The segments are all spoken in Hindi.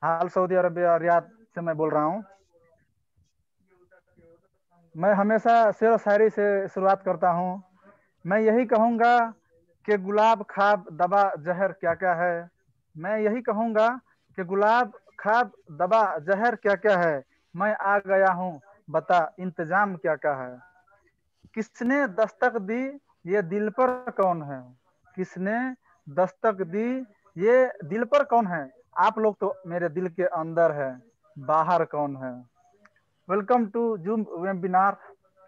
हाल सऊदी अरबिया रियाद से मैं बोल रहा हूँ। मैं हमेशा शेर व शायरी से शुरुआत करता हूँ। मैं यही कहूँगा कि गुलाब खाब दवा जहर क्या क्या है। मैं यही कहूँगा कि गुलाब खाब दवा जहर क्या क्या है। मैं आ गया हूँ, बता इंतजाम क्या क्या है। किसने दस्तक दी, ये दिल पर कौन है। किसने दस्तक दी, ये दिल पर कौन है। आप लोग तो मेरे दिल के अंदर है, बाहर कौन है। Welcome to Zoom webinar.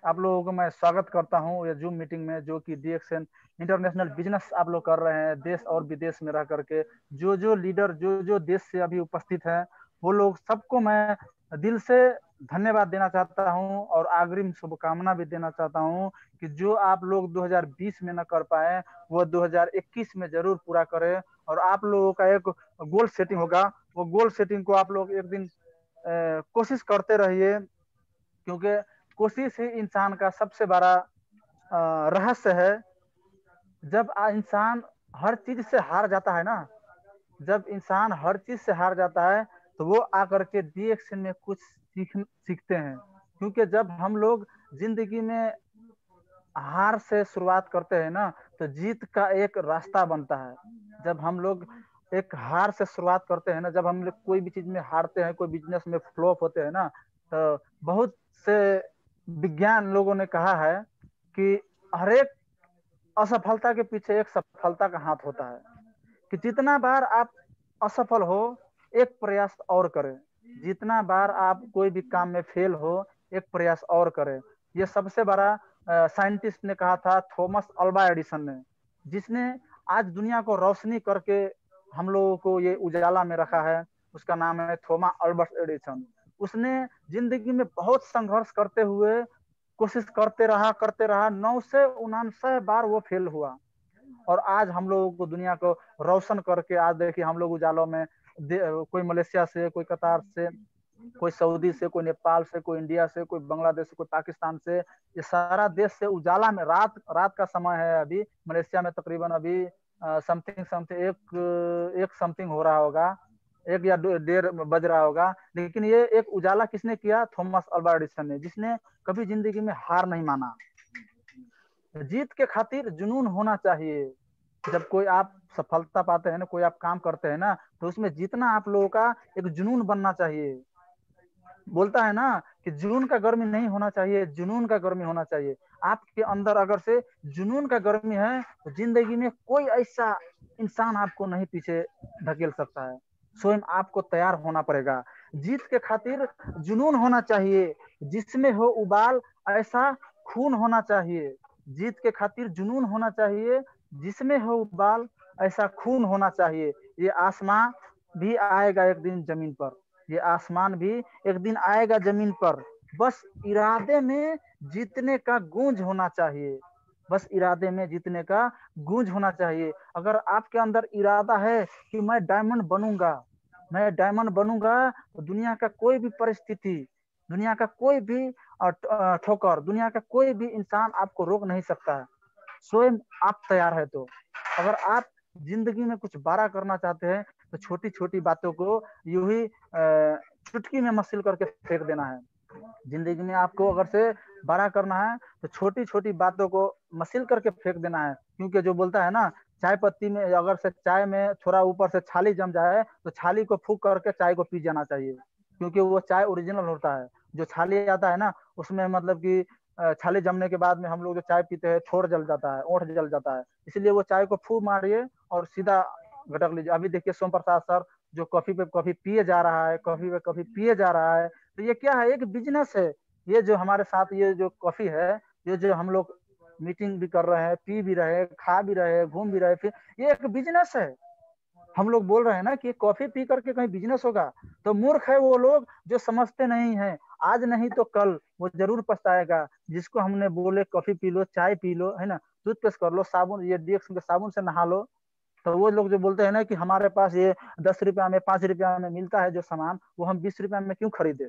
आप लोगों को मैं स्वागत करता हूँ ये जूम मीटिंग में, जो कि डीएक्सएन इंटरनेशनल बिजनेस आप लोग कर रहे हैं देश और विदेश में रह करके। जो लीडर जो देश से अभी उपस्थित हैं, वो लोग सबको मैं दिल से धन्यवाद देना चाहता हूँ और अग्रिम शुभकामना भी देना चाहता हूँ कि जो आप लोग 2020 में न कर पाए वो 2021 में जरूर पूरा करें। और आप लोगों का एक गोल सेटिंग होगा, वो गोल सेटिंग को आप लोग एक दिन कोशिश करते रहिए, क्योंकि कोशिश ही इंसान का सबसे बड़ा रहस्य है। जब इंसान हर चीज से हार जाता है ना, जब इंसान हर चीज से हार जाता है तो वो आकर के डीएक्शन में कुछ सीखते हैं। क्योंकि जब हम लोग जिंदगी में हार से शुरुआत करते हैं ना, तो जीत का एक रास्ता बनता है। जब हम लोग एक हार से शुरुआत करते हैं ना, जब हम लोग कोई भी चीज में हारते हैं, कोई बिजनेस में फ्लॉप होते हैं ना, तो बहुत से विज्ञान लोगों ने कहा है कि हर एक असफलता के पीछे एक सफलता का हाथ होता है। कि जितना बार आप असफल हो, एक प्रयास और करें। जितना बार आप कोई भी काम में फेल हो, एक प्रयास और करें। ये सबसे बड़ा साइंटिस्ट ने कहा था, थॉमस अल्वा एडिसन ने, जिसने आज दुनिया को रोशनी करके हम लोगों को ये उजाला में रखा है। उसका नाम है थॉमस अल्बर्ट एडिसन। उसने जिंदगी में बहुत संघर्ष करते हुए कोशिश करते रहा 999 बार वो फेल हुआ। और आज हम लोगों को दुनिया को रोशन करके आज देखिए हम लोग उजालों में, कोई मलेशिया से, कोई कतार से, कोई सऊदी से, कोई नेपाल से, कोई इंडिया से, कोई बांग्लादेश से, कोई पाकिस्तान से, ये सारा देश से उजाला में, रात रात का समय है अभी मलेशिया में, तकरीबन अभी समथिंग समथिंग एक समथिंग हो रहा होगा, एक या डेढ़ बज रहा होगा। लेकिन ये एक उजाला किसने किया? थॉमस अल्वा एडिसन ने, जिसने कभी जिंदगी में हार नहीं माना। जीत के खातिर जुनून होना चाहिए। जब कोई आप सफलता पाते हैं ना, कोई आप काम करते हैं ना, तो उसमें जितना आप लोगों का एक जुनून बनना चाहिए। बोलता है ना कि जुनून का गर्मी नहीं होना चाहिए, जुनून का गर्मी होना चाहिए। आपके अंदर अगर से जुनून का गर्मी है तो जिंदगी में कोई ऐसा इंसान आपको नहीं पीछे ढकेल सकता है। स्वयं आपको तैयार होना पड़ेगा। जीत के खातिर जुनून होना चाहिए, जिसमें हो उबाल ऐसा खून होना चाहिए। जीत के खातिर जुनून होना चाहिए, जिसमें हो उबाल ऐसा खून होना चाहिए। ये आसमां भी आएगा एक दिन जमीन पर, ये आसमान भी एक दिन आएगा जमीन पर। बस इरादे में जीतने का गूंज होना चाहिए, बस इरादे में जीतने का गूंज होना चाहिए। अगर आपके अंदर इरादा है कि मैं डायमंड बनूंगा, मैं डायमंड बनूंगा, तो दुनिया का कोई भी परिस्थिति, दुनिया का कोई भी ठोकर, दुनिया का कोई भी इंसान आपको रोक नहीं सकता है, स्वयं आप तैयार है तो। अगर आप जिंदगी में कुछ बड़ा करना चाहते हैं तो छोटी छोटी बातों को यूं ही चुटकी में मसिल करके फेंक देना है। जिंदगी में आपको अगर से बड़ा करना है तो छोटी छोटी बातों को मसिल करके फेंक देना है। क्योंकि जो बोलता है ना, चाय पत्ती में अगर से चाय में थोड़ा ऊपर से छाली जम जाए तो छाली को फूक करके चाय को पी जाना चाहिए, क्योंकि वो चाय ओरिजिनल होता है। जो छाली आता है ना, उसमें मतलब कि छाली जमने के बाद में हम लोग जो चाय पीते हैं, ठोर जल जाता है, ओठ जल जाता है। इसलिए वो चाय को फूक मारिए और सीधा घटक लीजिए। अभी देखिए सोम प्रसाद सर जो कॉफी पे कॉफी पिए जा रहा है, कॉफी पे कॉफी पिए जा रहा है, तो ये क्या है? एक बिजनेस है। ये जो हमारे साथ ये जो कॉफी है, ये जो हम लोग मीटिंग भी कर रहे हैं, पी भी रहे हैं, खा भी रहे हैं, घूम भी रहे हैं, फिर ये एक बिजनेस है। हम लोग बोल रहे हैं ना कि कॉफी पी करके कहीं बिजनेस होगा, तो मूर्ख है वो लोग जो समझते नहीं है। आज नहीं तो कल वो जरूर पछताएगा। जिसको हमने बोले कॉफी पी लो, चाय पी लो, है ना, टूथपेस्ट कर लो, साबुन, ये डीएक्स के साबुन से नहा लो, तो वो लोग जो बोलते हैं ना कि हमारे पास ये 10 रुपया में, 5 रुपया में मिलता है जो सामान, वो हम 20 रुपया में क्यों खरीदे।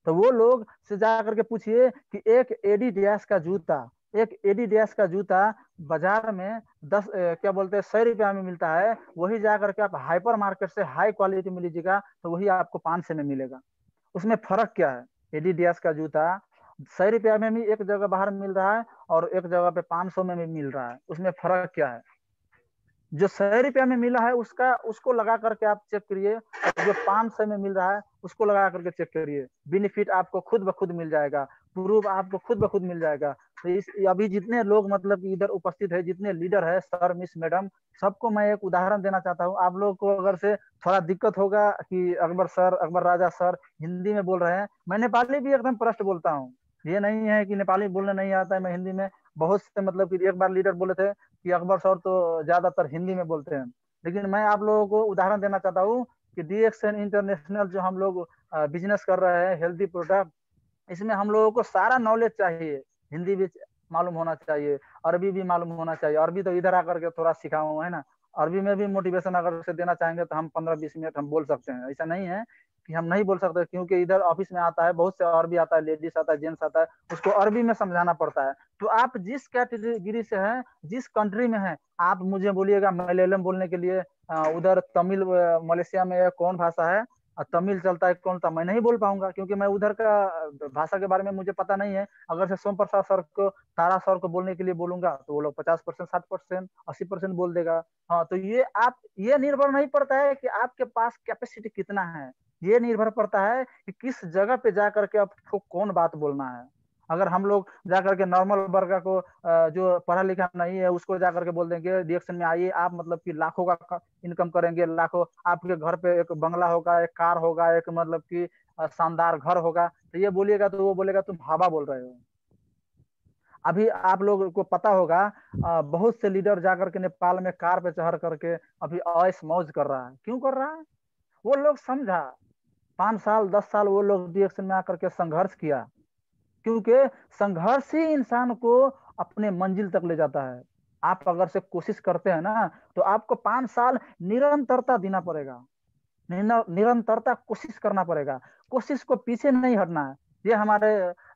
तो वो लोग से जा करके पूछिए कि एक एडी डैश का जूता, एक एडी डैश का जूता बाजार में 10 क्या बोलते हैं 100 रुपया में मिलता है, वही जा करके आप हाइपर मार्केट से हाई क्वालिटी में लीजिएगा तो वही आपको 500 में मिलेगा। उसमें फर्क क्या है? एडिडास का जूता 100 रुपया में भी एक जगह बाहर मिल रहा है और एक जगह पे 500 में भी मिल रहा है, उसमें फर्क क्या है? जो 100 रुपया में मिला है उसका उसको लगा करके आप चेक करिए, जो 500 में मिल रहा है उसको लगा करके चेक करिए, बेनिफिट आपको खुद ब खुद मिल जाएगा, प्रूफ आपको खुद ब खुद मिल जाएगा। तो इस अभी जितने लोग मतलब कि इधर उपस्थित है, जितने लीडर है, सर मिस मैडम, सबको मैं एक उदाहरण देना चाहता हूँ। आप लोग को अगर से थोड़ा दिक्कत होगा कि अकबर सर, अकबर राजा सर हिंदी में बोल रहे हैं, मैं नेपाली भी एकदम प्रश्न बोलता हूँ। ये नहीं है कि नेपाली बोलने नहीं आता है, मैं हिंदी में बहुत से मतलब कि एक बार लीडर बोले थे कि अकबर सर तो ज्यादातर हिंदी में बोलते हैं। लेकिन मैं आप लोगों को उदाहरण देना चाहता हूँ कि डीएक्सएन इंटरनेशनल जो हम लोग बिजनेस कर रहे हैं हेल्दी प्रोडक्ट, इसमें हम लोगों को सारा नॉलेज चाहिए। हिंदी भी मालूम होना चाहिए, अरबी भी मालूम होना चाहिए। अरबी तो इधर आकर के थोड़ा सीखा हुआ है ना। अरबी में भी मोटिवेशन अगर से देना चाहेंगे तो हम 15-20 मिनट हम बोल सकते हैं, ऐसा नहीं है कि हम नहीं बोल सकते, क्योंकि इधर ऑफिस में आता है बहुत से अरबी आता है, लेडीज आता है, जेंट्स आता है, उसको अरबी में समझाना पड़ता है। तो आप जिस कैटेगरी से हैं, जिस कंट्री में हैं, आप मुझे बोलिएगा मलयालम बोलने के लिए, उधर तमिल, मलेशिया में कौन भाषा है, तमिल चलता है कौन सा, मैं नहीं बोल पाऊंगा क्योंकि मैं उधर का भाषा के बारे में मुझे पता नहीं है। अगर से सोम प्रसाद सर को, तारा सर को बोलने के लिए बोलूंगा तो वो लोग 50%, 60%, 80% बोल देगा। हाँ, तो ये आप, ये निर्भर नहीं पड़ता है कि आपके पास कैपेसिटी कितना है, ये निर्भर पड़ता है कि किस जगह पे जा करके आपको कौन बात बोलना है। अगर हम लोग जाकर के नॉर्मल वर्ग को, जो पढ़ा लिखा नहीं है, उसको जाकर के बोल देंगे रिएक्शन में आइए आप, मतलब कि लाखों का इनकम करेंगे, लाखों, आपके घर पे एक बंगला होगा, एक कार होगा, एक मतलब कि शानदार घर होगा, तो ये बोलिएगा तो वो बोलेगा तुम हवा बोल रहे हो। अभी आप लोग को पता होगा, बहुत से लीडर जाकर के नेपाल में कार पे चढ़ करके अभी ऐश मौज कर रहा है। क्यों कर रहा है? वो लोग समझा, 5 साल 10 साल वो लोग रिएक्शन में आकर के संघर्ष किया, क्योंकि संघर्ष ही इंसान को अपने मंजिल तक ले जाता है। आप अगर से कोशिश करते हैं ना, तो आपको 5 साल निरंतरता देना पड़ेगा, निरंतरता कोशिश करना पड़ेगा, कोशिश को पीछे नहीं हटना है। ये हमारे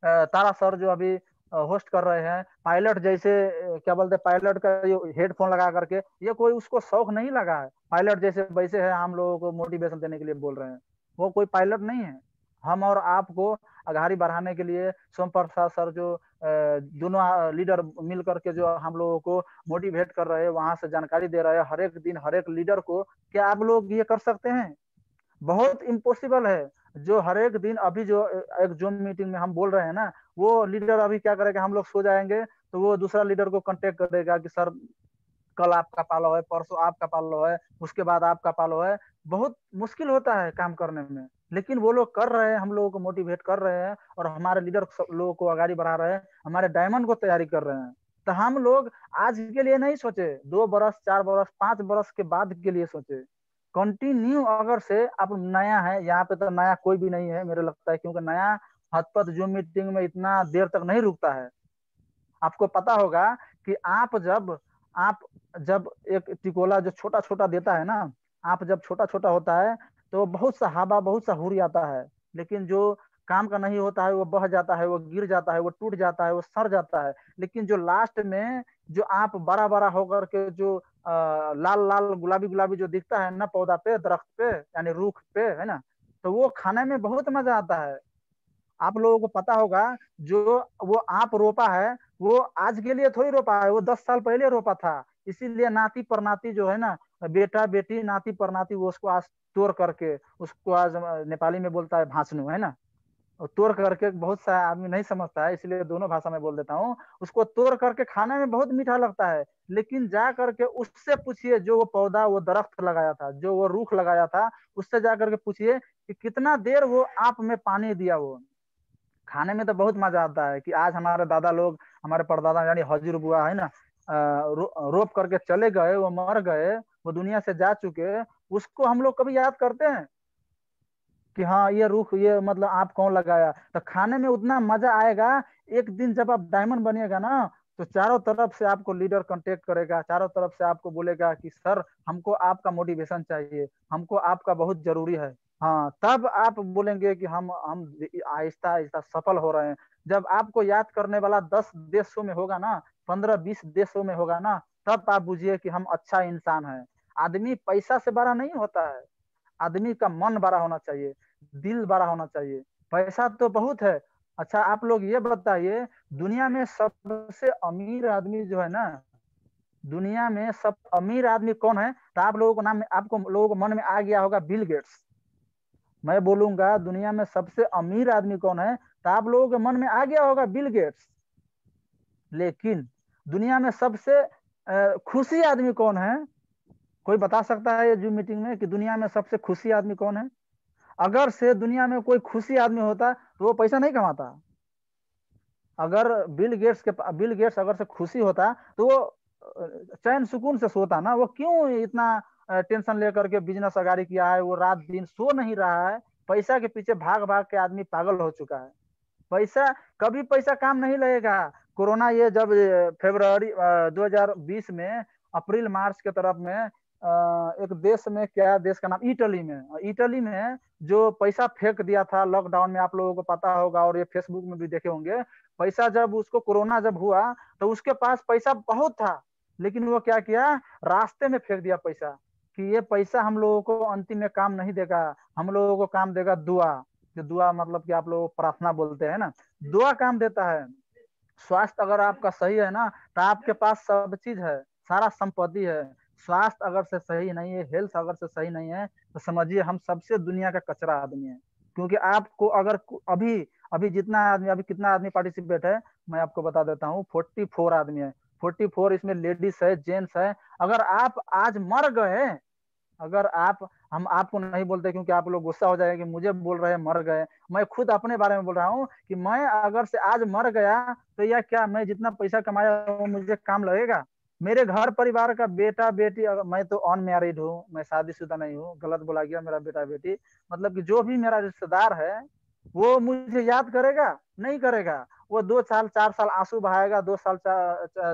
तारा सर जो अभी होस्ट कर रहे हैं, पायलट जैसे, क्या बोलते हैं, पायलट का जो हेडफोन लगा करके, ये कोई उसको शौक नहीं लगा है पायलट जैसे वैसे है, हम लोगों को मोटिवेशन देने के लिए बोल रहे हैं। वो कोई पायलट नहीं है। हम और आपको आगाड़ी बढ़ाने के लिए सोम प्रसाद सर जो दोनों लीडर मिल करके जो हम लोगों को मोटिवेट कर रहे हैं, वहां से जानकारी दे रहे हैं हर एक दिन हर एक लीडर को। क्या आप लोग ये कर सकते हैं? बहुत इम्पॉसिबल है। जो हर एक दिन अभी जो एक जूम मीटिंग में हम बोल रहे हैं ना, वो लीडर अभी क्या करेगा, हम लोग सो जाएंगे तो वो दूसरा लीडर को कांटेक्ट करेगा कि सर कल आपका पालो है, परसों आपका पालो है, उसके बाद आपका पालो है। बहुत मुश्किल होता है काम करने में, लेकिन वो लोग कर रहे हैं, हम लोगों को मोटिवेट कर रहे हैं और हमारे लीडर लोगों को आगे बढ़ा रहे हैं, हमारे डायमंड को तैयारी कर रहे हैं। तो हम लोग आज के लिए नहीं सोचे, 2 बरस 4 बरस 5 बरस के बाद के लिए सोचे। कंटिन्यू अगर से आप नया है यहाँ पे, तो नया कोई भी नहीं है मेरे लगता है, क्योंकि नया हथपथ जो मीटिंग में इतना देर तक नहीं रुकता है। आपको पता होगा कि आप जब एक टिकोला जो छोटा छोटा देता है ना, आप जब छोटा छोटा होता है तो बहुत सा हवा, बहुत सा हुर आता है, लेकिन जो काम का नहीं होता है वो बह जाता है, वो गिर जाता है, वो टूट जाता है, वो सड़ जाता है। लेकिन जो लास्ट में जो आप बड़ा बड़ा होकर के जो लाल लाल गुलाबी गुलाबी जो दिखता है ना पौधा पे, दरख्त पे, यानी रूख पे, है ना, तो वो खाने में बहुत मजा आता है। आप लोगों को पता होगा, जो वो आप रोपा है, वो आज के लिए थोड़ी रोपा है, वो 10 साल पहले रोपा था। इसीलिए नाती परनाती जो है ना, बेटा बेटी नाती परनाती, वो उसको आज तोड़ करके, उसको आज नेपाली में बोलता है भाषणु, है ना, और तोड़ करके बहुत सा आदमी नहीं समझता है, इसलिए दोनों भाषा में बोल देता हूँ। उसको तोड़ करके खाने में बहुत मीठा लगता है, लेकिन जा करके उससे पूछिए जो वो पौधा, वो दरख्त लगाया था, जो वो रूख लगाया था, उससे जा करके पूछिए कि कितना देर वो आप में पानी दिया। वो खाने में तो बहुत मजा आता है कि आज हमारे दादा लोग, हमारे परदादा यानी हजूर बुआ है ना, रोप करके चले गए, वो मर गए, वो दुनिया से जा चुके, उसको हम लोग कभी याद करते हैं कि हाँ ये रुख, ये मतलब आप कौन लगाया? तो खाने में उतना मजा आएगा। एक दिन जब आप डायमंड बनिएगा ना, तो चारों तरफ से आपको लीडर कांटेक्ट करेगा, चारों तरफ से आपको बोलेगा कि सर हमको आपका मोटिवेशन चाहिए, हमको आपका बहुत जरूरी है। हाँ, तब आप बोलेंगे कि हम आहिस्ता आहिस्ता सफल हो रहे हैं। जब आपको याद करने वाला 10 देशों में होगा ना, 15-20 देशों में होगा ना, तब आप बुझिए कि हम अच्छा इंसान है। आदमी पैसा से बड़ा नहीं होता है, आदमी का मन बड़ा होना चाहिए, दिल बड़ा होना चाहिए। पैसा तो बहुत है। अच्छा आप लोग ये बताइए, दुनिया में सबसे अमीर आदमी जो है ना, दुनिया में सब अमीर आदमी कौन है? तो आप लोगों को नाम, आपको लोगों को मन में आ गया होगा, बिल गेट्स। मैं बोलूंगा दुनिया में सबसे अमीर आदमी कौन है, तो आप लोगों के मन में आ गया होगा, बिल गेट्स। लेकिन दुनिया में सबसे खुशी आदमी कौन है? कोई बता सकता है ये जूम मीटिंग में कि दुनिया में सबसे खुशी आदमी कौन है? अगर से दुनिया में कोई खुशी आदमी होता तो वो पैसा नहीं कमाता। अगर बिल गेट्स अगर से खुशी होता तो वो चैन सुकून से सोता ना। वो क्यों इतना टेंशन लेकर के बिजनेस अगाड़ी किया है? वो रात दिन सो नहीं रहा है, पैसा के पीछे भाग भाग के आदमी पागल हो चुका है। पैसा, कभी पैसा काम नहीं लगेगा। कोरोना ये जब फरवरी 2020 में, अप्रैल मार्च के तरफ में, एक देश में, क्या देश का नाम, इटली में जो पैसा फेंक दिया था लॉकडाउन में, आप लोगों को पता होगा और ये फेसबुक में भी देखे होंगे। पैसा जब उसको कोरोना जब हुआ तो उसके पास पैसा बहुत था, लेकिन वो क्या किया, रास्ते में फेंक दिया पैसा, कि ये पैसा हम लोगों को अंतिम में काम नहीं देगा, हम लोगों को काम देगा दुआ। जो दुआ मतलब कि आप लोग प्रार्थना बोलते हैं ना, दुआ काम देता है। स्वास्थ्य अगर आपका सही है ना, तो आपके पास सब चीज है, सारा संपत्ति है। स्वास्थ्य अगर से सही नहीं है, हेल्थ अगर से सही नहीं है, तो समझिए हम सबसे दुनिया का कचरा आदमी है। क्योंकि आपको अगर अभी अभी जितना आदमी, अभी कितना आदमी पार्टिसिपेट है, मैं आपको बता देता हूँ, 44 आदमी है। 44, इसमें लेडीज है, जेंट्स है। अगर आप आज मर गए, अगर आप, हम आपको नहीं बोलते क्योंकि आप लोग गुस्सा हो जाएंगे कि मुझे बोल रहे हैं मर गए, मैं खुद अपने बारे में बोल रहा हूँ कि मैं अगर से आज मर गया तो यह क्या, मैं जितना पैसा कमाया वो मुझे काम लगेगा? मेरे घर परिवार का बेटा बेटी, मैं तो अनमैरिड हूँ, मैं शादीशुदा नहीं हूँ, गलत बोला गया, मेरा बेटा बेटी मतलब कि जो भी मेरा रिश्तेदार है, वो मुझे याद करेगा? नहीं करेगा। वो 2 साल 4 साल आंसू बहाएगा, 2 साल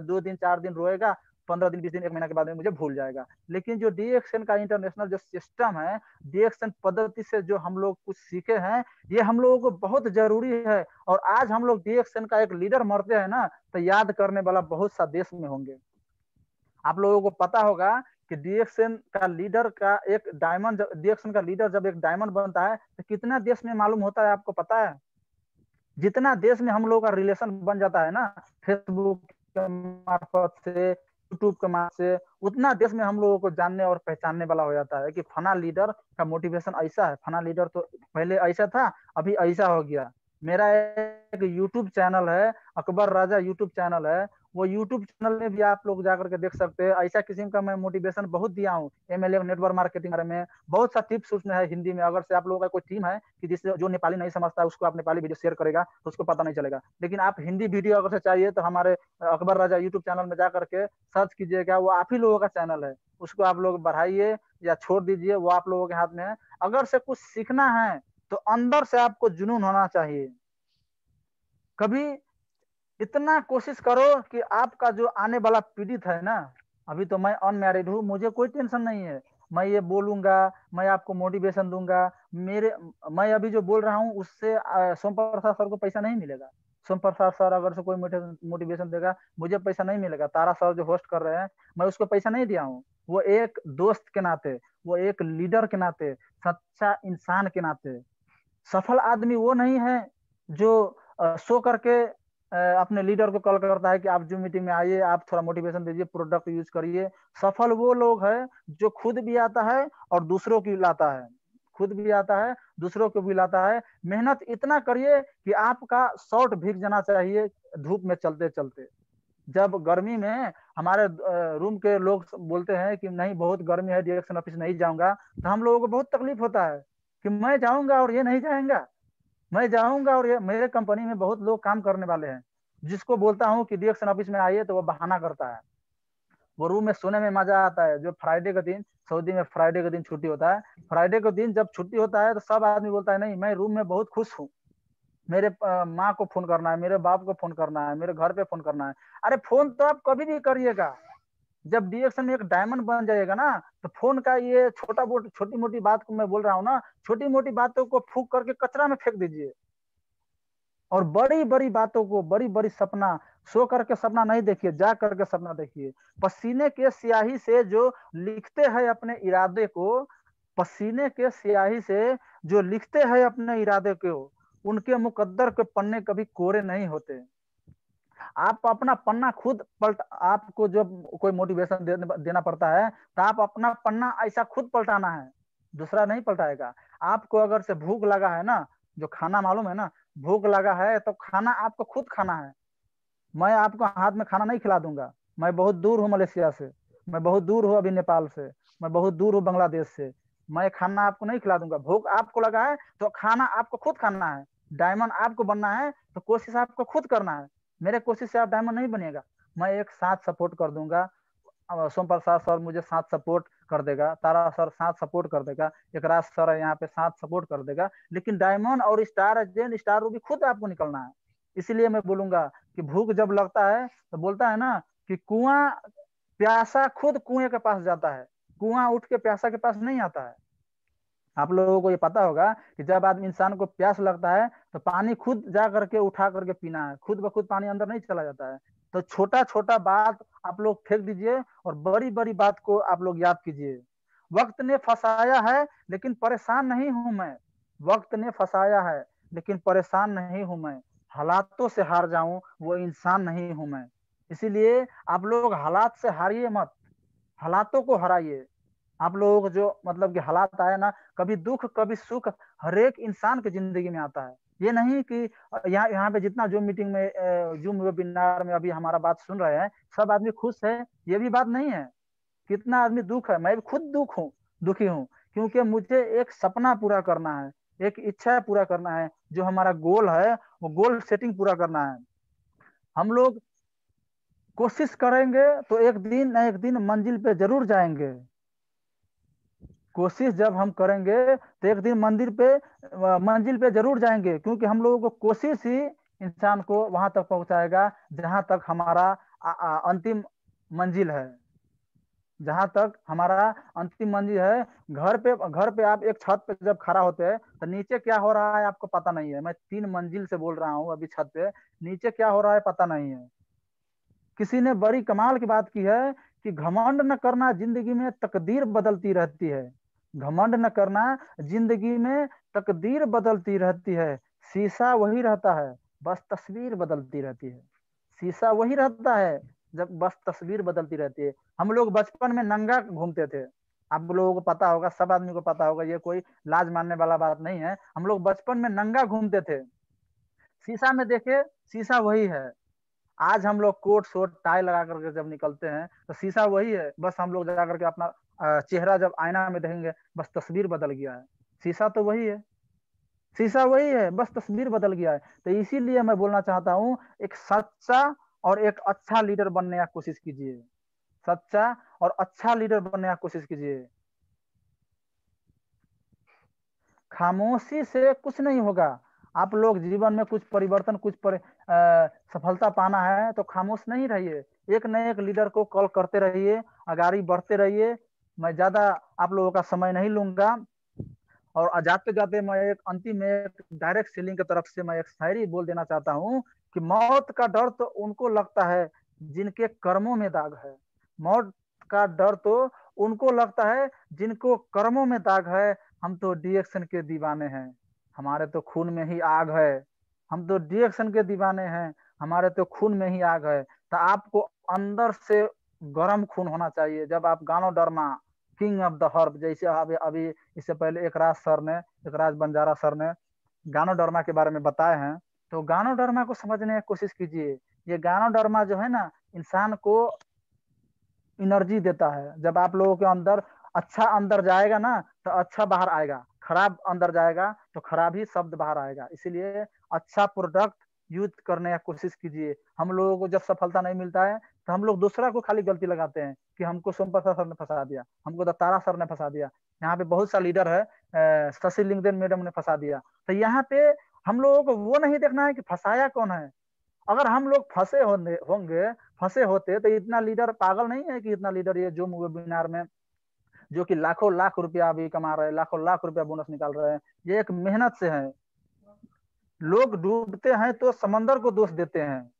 2 दिन 4 दिन रोएगा, 15 दिन 20 दिन 1 महीना के बाद में मुझे भूल जाएगा। लेकिन जो डीएक्शन का इंटरनेशनल जो सिस्टम है, डीएक्शन पद्धति से जो हम लोग कुछ सीखे हैं, ये हम लोगों को बहुत जरूरी है। और आज हम लोग डीएक्शन का एक लीडर मरते हैं ना, तो याद करने वाला बहुत सा देश में होंगे। आप लोगों को पता होगा कि डीएक्शन का लीडर का एक डायमंड, डीएक्शन का लीडर जब एक डायमंड बनता है तो कितना देश में मालूम होता है, आपको पता है? जितना देश में हम लोग का रिलेशन बन जाता है ना, फेसबुक के मार्फत से, यूट्यूब के मार्फत से, उतना देश में हम लोगों को जानने और पहचानने वाला हो जाता है कि फना लीडर का मोटिवेशन ऐसा है, फना लीडर तो पहले ऐसा था, अभी ऐसा हो गया। मेरा एक यूट्यूब चैनल है, अकबर राजा यूट्यूब चैनल है। वो यूट्यूब चैनल में भी आप लोग जाकर के देख सकते हैं। ऐसा किस्म का मैं मोटिवेशन बहुत दिया हूँ, एमएलए नेटवर्क मार्केटिंग बारे में, बहुत सा टिप्स उसमें है हिंदी में। अगर से आप लोगों का कोई टीम है कि जिससे जो नेपाली नहीं समझता है उसको आप नेपाली वीडियो शेयर करेगा तो उसको पता नहीं चलेगा, लेकिन आप हिंदी वीडियो अगर से चाहिए तो हमारे अकबर राजा यूट्यूब चैनल में जा करके सर्च कीजिएगा, वो आप ही लोगों का चैनल है। उसको आप लोग बढ़ाइए या छोड़ दीजिए, वो आप लोगों के हाथ में है। अगर से कुछ सीखना है तो अंदर से आपको जुनून होना चाहिए। कभी इतना कोशिश करो कि आपका जो आने वाला पीड़ित है ना, अभी तो मैं अनमैरिड हूँ, मुझे कोई टेंशन नहीं है, मैं ये बोलूंगा, मैं आपको मोटिवेशन दूंगा। मेरे, मैं अभी जो बोल रहा हूँ उससे सोम प्रसाद सर को पैसा नहीं मिलेगा। सोम प्रसाद सर अगर से कोई मोटिवेशन देगा, मुझे पैसा नहीं मिलेगा। तारा सर जो होस्ट कर रहे हैं, मैं उसको पैसा नहीं दिया हूँ। वो एक दोस्त के नाते, वो एक लीडर के नाते, सच्चा इंसान के नाते। सफल आदमी वो नहीं है जो सो करके अपने लीडर को कॉल करता है कि आप जो मीटिंग में आइए, आप थोड़ा मोटिवेशन दीजिए, प्रोडक्ट यूज करिए। सफल वो लोग हैं जो खुद भी आता है और दूसरों की लाता है, खुद भी आता है दूसरों को भी लाता है। मेहनत इतना करिए कि आपका शॉर्ट भीग जाना चाहिए धूप में चलते चलते। जब गर्मी में हमारे रूम के लोग बोलते हैं कि नहीं बहुत गर्मी है, डायरेक्शन ऑफिस नहीं जाऊंगा, तो हम लोगों को बहुत तकलीफ होता है कि मैं जाऊंगा और ये नहीं जाएंगा, मैं जाऊंगा और ये, मेरे कंपनी में बहुत लोग काम करने वाले हैं। जिसको बोलता हूँ कि डायरेक्शन ऑफिस में आइए तो वो बहाना करता है। वो रूम में सोने में मजा आता है। जो फ्राइडे का दिन, सऊदी में फ्राइडे का दिन छुट्टी होता है, फ्राइडे के दिन जब छुट्टी होता है तो सब आदमी बोलता है नहीं मैं रूम में बहुत खुश हूँ, मेरे माँ को फोन करना है, मेरे बाप को फोन करना है, मेरे घर पे फोन करना है। अरे फोन तो आप कभी भी करिएगा, जब डीएक्शन में एक डायमंड बन जाएगा ना, तो फोन का ये छोटी मोटी बात को मैं बोल रहा हूँ ना, छोटी मोटी बातों को फूक करके कचरा में फेंक दीजिए। और बड़ी बड़ी बातों को, बड़ी बड़ी सपना, सो करके सपना नहीं देखिए, जा करके सपना देखिए। पसीने के स्याही से जो लिखते हैं अपने इरादे को, पसीने के स्याही से जो लिखते हैं अपने इरादे को, उनके मुकद्दर के पन्ने कभी कोरे नहीं होते। आप अपना पन्ना खुद पलट, आपको जब कोई मोटिवेशन देना पड़ता है तो आप अपना पन्ना ऐसा खुद पलटाना है, दूसरा नहीं पलटाएगा। आपको अगर से भूख लगा है ना, जो खाना मालूम है ना, भूख लगा है तो खाना आपको खुद खाना है। मैं आपको हाथ में खाना नहीं खिला दूंगा। मैं बहुत दूर हूँ मलेशिया से, मैं बहुत दूर हूँ अभी नेपाल से, मैं बहुत दूर हूँ बांग्लादेश से। मैं खाना आपको नहीं खिला दूंगा। भूख आपको लगा है तो खाना आपको खुद खाना है। डायमंड आपको बनना है तो कोशिश आपको खुद करना है। मेरे कोशिश से आप डायमंड नहीं बनिएगा। मैं एक साथ सपोर्ट कर दूंगा। सोम प्रसाद सर मुझे साथ सपोर्ट कर देगा, तारा सर साथ सपोर्ट कर देगा, एक राज सर है यहाँ पे साथ सपोर्ट कर देगा, लेकिन डायमंड और स्टार जेन स्टार रूबी खुद आपको निकलना है। इसलिए मैं बोलूंगा कि भूख जब लगता है तो बोलता है ना कि कुआं, प्यासा खुद कुएं के पास जाता है, कुआं उठ के प्यासा के पास नहीं आता है। आप लोगों को ये पता होगा कि जब आदमी इंसान को प्यास लगता है तो पानी खुद जा करके उठा करके पीना है, खुद ब खुद पानी अंदर नहीं चला जाता है। तो छोटा छोटा बात आप लोग फेंक दीजिए और बड़ी बड़ी बात को आप लोग याद कीजिए। वक्त ने फंसाया है लेकिन परेशान नहीं हूं मैं, वक्त ने फंसाया है लेकिन परेशान नहीं हूं मैं, हालातों से हार जाऊं वो इंसान नहीं हूं मैं। इसीलिए आप लोग हालात से हारिए मत, हालातों को हराइए। आप लोगों को जो मतलब कि हालात आए ना, कभी दुख कभी सुख, हर एक इंसान की जिंदगी में आता है। ये नहीं कि यहाँ यहाँ पे जितना जो मीटिंग में जूम वेबिनार में अभी हमारा बात सुन रहे हैं सब आदमी खुश है, ये भी बात नहीं है। कितना आदमी दुख है, मैं भी खुद दुख हूँ, दुखी हूँ, क्योंकि मुझे एक सपना पूरा करना है, एक इच्छा पूरा करना है, जो हमारा गोल है वो गोल सेटिंग पूरा करना है। हम लोग कोशिश करेंगे तो एक दिन न एक दिन मंजिल पे जरूर जाएंगे। कोशिश जब हम करेंगे तो एक दिन मंजिल पे जरूर जाएंगे, क्योंकि हम लोगों को कोशिश ही इंसान को वहां तक पहुंचाएगा जहां तक हमारा अंतिम मंजिल है, जहां तक हमारा अंतिम मंजिल है। घर पे आप एक छत पे जब खड़ा होते हैं तो नीचे क्या हो रहा है आपको पता नहीं है। मैं 3 मंजिल से बोल रहा हूँ अभी छत पे, नीचे क्या हो रहा है पता नहीं है। किसी ने बड़ी कमाल की बात की है कि घमंड न करना, जिंदगी में तकदीर बदलती रहती है। घमंड न करना, जिंदगी में तकदीर बदलती रहती है। शीशा वही रहता है, बस तस्वीर बदलती रहती है। शीशा वही रहता है, जब बस तस्वीर बदलती रहती है। हम लोग बचपन में नंगा घूमते थे, आप लोगों को पता होगा, सब आदमी को पता होगा, ये कोई लाज मानने वाला बात नहीं है। हम लोग बचपन में नंगा घूमते थे, शीशा में देखे, शीशा वही है। आज हम लोग कोट शोट टाई लगा करके जब निकलते हैं तो शीशा वही है, बस हम लोग जा करके अपना चेहरा जब आईना में देखेंगे बस तस्वीर बदल गया है। शीशा तो वही है, शीशा वही है, बस तस्वीर बदल गया है। तो इसीलिए मैं बोलना चाहता हूँ, एक सच्चा और एक अच्छा लीडर बनने की कोशिश कीजिए, सच्चा और अच्छा लीडर बनने की कोशिश कीजिए। खामोशी से कुछ नहीं होगा। आप लोग जीवन में कुछ परिवर्तन, सफलता पाना है तो खामोश नहीं रहिए, एक न एक लीडर को कॉल करते रहिए, आगाड़ी बढ़ते रहिए। मैं ज्यादा आप लोगों का समय नहीं लूंगा। और जाते जाते मैं एक अंतिम में एक डायरेक्ट सेलिंग की तरफ से मैं एक शायरी बोल देना चाहता हूँ कि मौत का डर तो उनको लगता है जिनके कर्मों में दाग है। मौत का डर तो उनको लगता है जिनको कर्मों में दाग है। हम तो डिएक्शन के दीवाने हैं, हमारे तो खून में ही आग है। हम तो डिएक्शन के दीवाने हैं, हमारे तो खून में ही आग है। तो आपको अंदर से गर्म खून होना चाहिए। जब आप गानो डरमा, किंग ऑफ द हर्ब, जैसे अभी अभी इससे पहले एक राज बंजारा सर ने गानो डरमा के बारे में बताए हैं, तो गानो डरमा को समझने की कोशिश कीजिए। ये गानो डरमा जो है ना, इंसान को एनर्जी देता है। जब आप लोगों के अंदर अच्छा अंदर जाएगा ना तो अच्छा बाहर आएगा, खराब अंदर जाएगा तो खराब ही शब्द बाहर आएगा। इसीलिए अच्छा प्रोडक्ट यूज करने की कोशिश कीजिए। हम लोगों को जब सफलता नहीं मिलता है तो हम लोग दूसरा को खाली गलती लगाते हैं कि हमको सोम प्रसाद सर ने फंसा दिया, हमको तो तारा सर ने फंसा दिया, यहाँ पे बहुत सा लीडर है, शशि लिंगदेन मैडम ने फंसा दिया। तो यहाँ पे हम लोगों को वो नहीं देखना है कि फंसाया कौन है। अगर हम लोग होंगे, फंसे होते तो इतना लीडर पागल नहीं है कि इतना लीडर ये जो वेबिनार में जो कि लाखों लाख रुपया अभी कमा रहे हैं, लाखों लाख रुपया बोनस निकाल रहे हैं, ये एक मेहनत से है। लोग डूबते हैं तो समंदर को दोष देते हैं,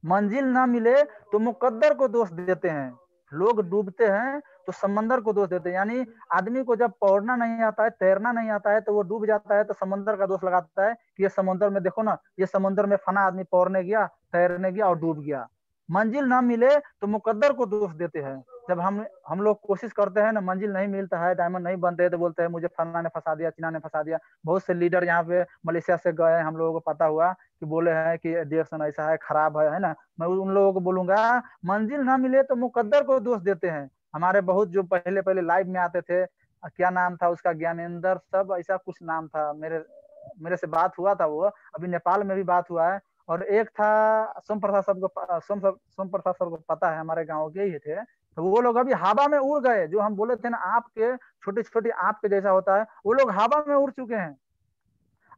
मंजिल ना मिले तो मुकद्दर को दोष देते हैं। लोग डूबते हैं तो समंदर को दोष देते हैं, यानी आदमी को जब पौड़ना नहीं आता है, तैरना नहीं आता है, तो वो डूब जाता है, तो समंदर का दोष लगाता है कि ये समुद्र में देखो ना, ये समुद्र में फना आदमी पौड़ने गया, तैरने गया और डूब गया। मंजिल ना मिले तो मुकद्दर को दोष देते हैं। जब हम लोग कोशिश करते हैं ना, मंजिल नहीं मिलता है, डायमंड नहीं बनते हैं, तो बोलते हैं मुझे फलाना ने फंसा दिया, चिना ने फंसा दिया। बहुत से लीडर यहाँ पे मलेशिया से गए, हम लोगों को पता हुआ कि बोले हैं कि डायरेक्शन ऐसा है, खराब है ना। मैं उन लोगों को बोलूंगा, मंजिल ना मिले तो मुकद्दर को दोष देते हैं। हमारे बहुत जो पहले पहले लाइव में आते थे, क्या नाम था उसका, ज्ञानेंद्र सब ऐसा कुछ नाम था, मेरे मेरे से बात हुआ था, वो अभी नेपाल में भी बात हुआ है। और एक था सोम प्रसाद, सबको सोम प्रसाद सर को पता है, हमारे गाँव के ही थे। तो वो लोग अभी हवा में उड़ गए, जो हम बोले थे ना आपके छोटी छोटी आपके जैसा होता है, वो लोग हवा में उड़ चुके हैं।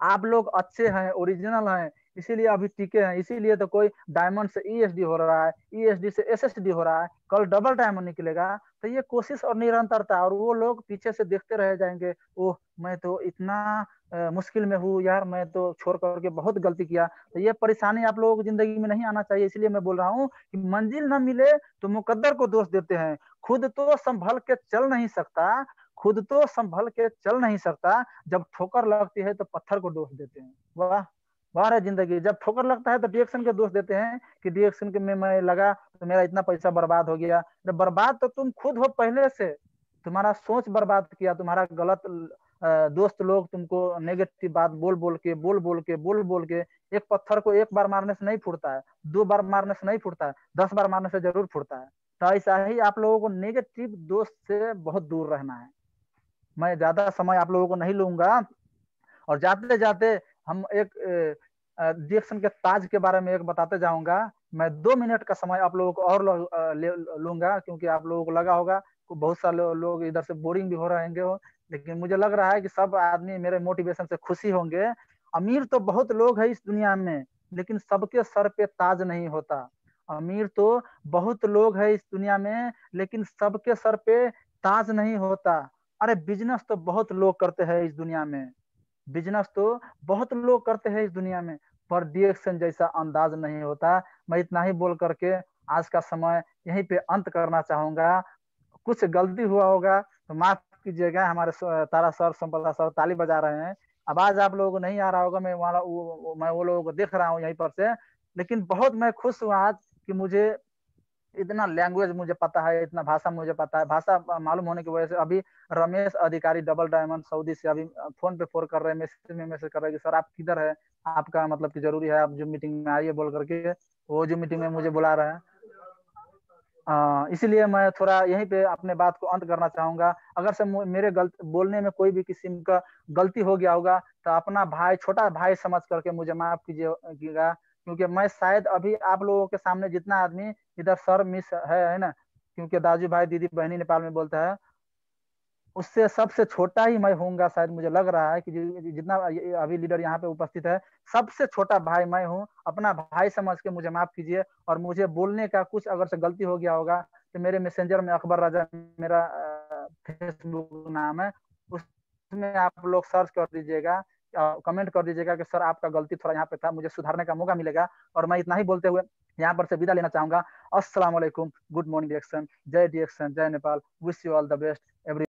आप लोग अच्छे हैं, ओरिजिनल हैं, इसीलिए अभी टिके हैं। इसीलिए तो कोई डायमंड से ईएसडी हो रहा है, ईएसडी से एसएसडी हो रहा है, कल डबल डायमंड निकलेगा। तो ये कोशिश और निरंतरता, और वो लोग पीछे से देखते रह जाएंगे। ओह, मैं तो इतना मुश्किल में हूँ यार, मैं तो छोड़ करके बहुत गलती किया। तो ये परेशानी आप लोगों की जिंदगी में नहीं आना चाहिए। इसलिए मैं बोल रहा हूँ कि मंजिल न मिले तो मुकद्दर को दोष देते हैं। खुद तो संभल के चल नहीं सकता, खुद तो संभल के चल नहीं सकता, जब ठोकर लगती है तो पत्थर को दोष देते हैं। वाह, वाह है जिंदगी। जब ठोकर लगता है तो डिएक्शन के दोष देते हैं कि डिएक्शन के में मैं लगा तो मेरा इतना पैसा बर्बाद हो गया। अरे बर्बाद तो तुम खुद हो पहले से, तुम्हारा सोच बर्बाद किया, तुम्हारा गलत दोस्त लोग तुमको नेगेटिव बात बोल बोल के। एक पत्थर को एक बार मारने से नहीं फूटता है, 2 बार मारने से नहीं फूटता है, 10 बार मारने से जरूर फूटता है। तो ऐसा ही आप लोगों को नेगेटिव दोस्त से बहुत दूर रहना है। मैं ज्यादा समय आप लोगों को नहीं लूंगा, और जाते जाते हम एक डिएक्शन के ताज के बारे में एक बताते जाऊंगा। मैं 2 मिनट का समय आप लोगों को और लूंगा, क्योंकि आप लोगों को लगा होगा कि बहुत सारे लोग इधर से बोरिंग भी हो रहेंगे हो, लेकिन मुझे लग रहा है कि सब आदमी मेरे मोटिवेशन से खुशी होंगे। अमीर तो बहुत लोग हैं इस दुनिया में, लेकिन सबके सर पे ताज नहीं होता। अमीर तो बहुत लोग हैं इस दुनिया में, लेकिन सबके सर पे ताज नहीं होता। अरे बिजनेस तो बहुत लोग करते हैं इस दुनिया में, बिजनेस तो बहुत लोग करते हैं इस दुनिया में, पर डिएक्शन जैसा अंदाज नहीं होता। मैं इतना ही बोल करके आज का समय यहीं पे अंत करना चाहूंगा। कुछ गलती हुआ होगा तो माफ कीजिएगा। हमारे तारा सर, संपदा सर ताली बजा रहे हैं, आवाज आप लोगों को नहीं आ रहा होगा, मैं वो लोगों को देख रहा हूँ यहीं पर से। लेकिन बहुत मैं खुश हुआ आज कि मुझे इतना लैंग्वेज मुझे पता है, इतना भाषा मुझे पता है। भाषा मालूम होने की वजह से अभी रमेश अधिकारी डबल डायमंड सऊदी से अभी फोन पे फोन कर रहे हैं, मैसेज में मैसेज कर रहे हैं कि सर आप किधर है, आपका मतलब कि जरूरी है, आप जो मीटिंग में आइए बोल करके। वो जो मीटिंग में मुझे बुला रहे हैं। इसीलिए मैं थोड़ा यहीं पे अपने बात को अंत करना चाहूंगा। अगर से मेरे बोलने में कोई भी किस्म का गलती हो गया होगा, तो अपना भाई, छोटा भाई समझ करके मुझे माफ कीजिएगा। क्योंकि मैं शायद अभी आप लोगों के सामने जितना आदमी इधर सर मिस है ना, क्योंकि दाजू भाई दीदी बहनी नेपाल में बोलता है, उससे सबसे छोटा ही मैं होऊंगा शायद। मुझे लग रहा है कि जितना अभी लीडर यहाँ पे उपस्थित है, सबसे छोटा भाई मैं हूँ। अपना भाई समझ के मुझे माफ कीजिए। और मुझे बोलने का कुछ अगर से गलती हो गया होगा, तो मेरे मैसेंजर में अकबर राजा मेरा फेसबुक नाम है, उसमें आप लोग सर्च कर दीजिएगा, कमेंट कर दीजिएगा कि सर आपका गलती थोड़ा यहाँ पे था, मुझे सुधारने का मौका मिलेगा। और मैं इतना ही बोलते हुए यहाँ पर से विदा लेना चाहूंगा। अस्सलाम वालेकुम, गुड मॉर्निंग डिएक्शन, जय Nepal, wish you all the best every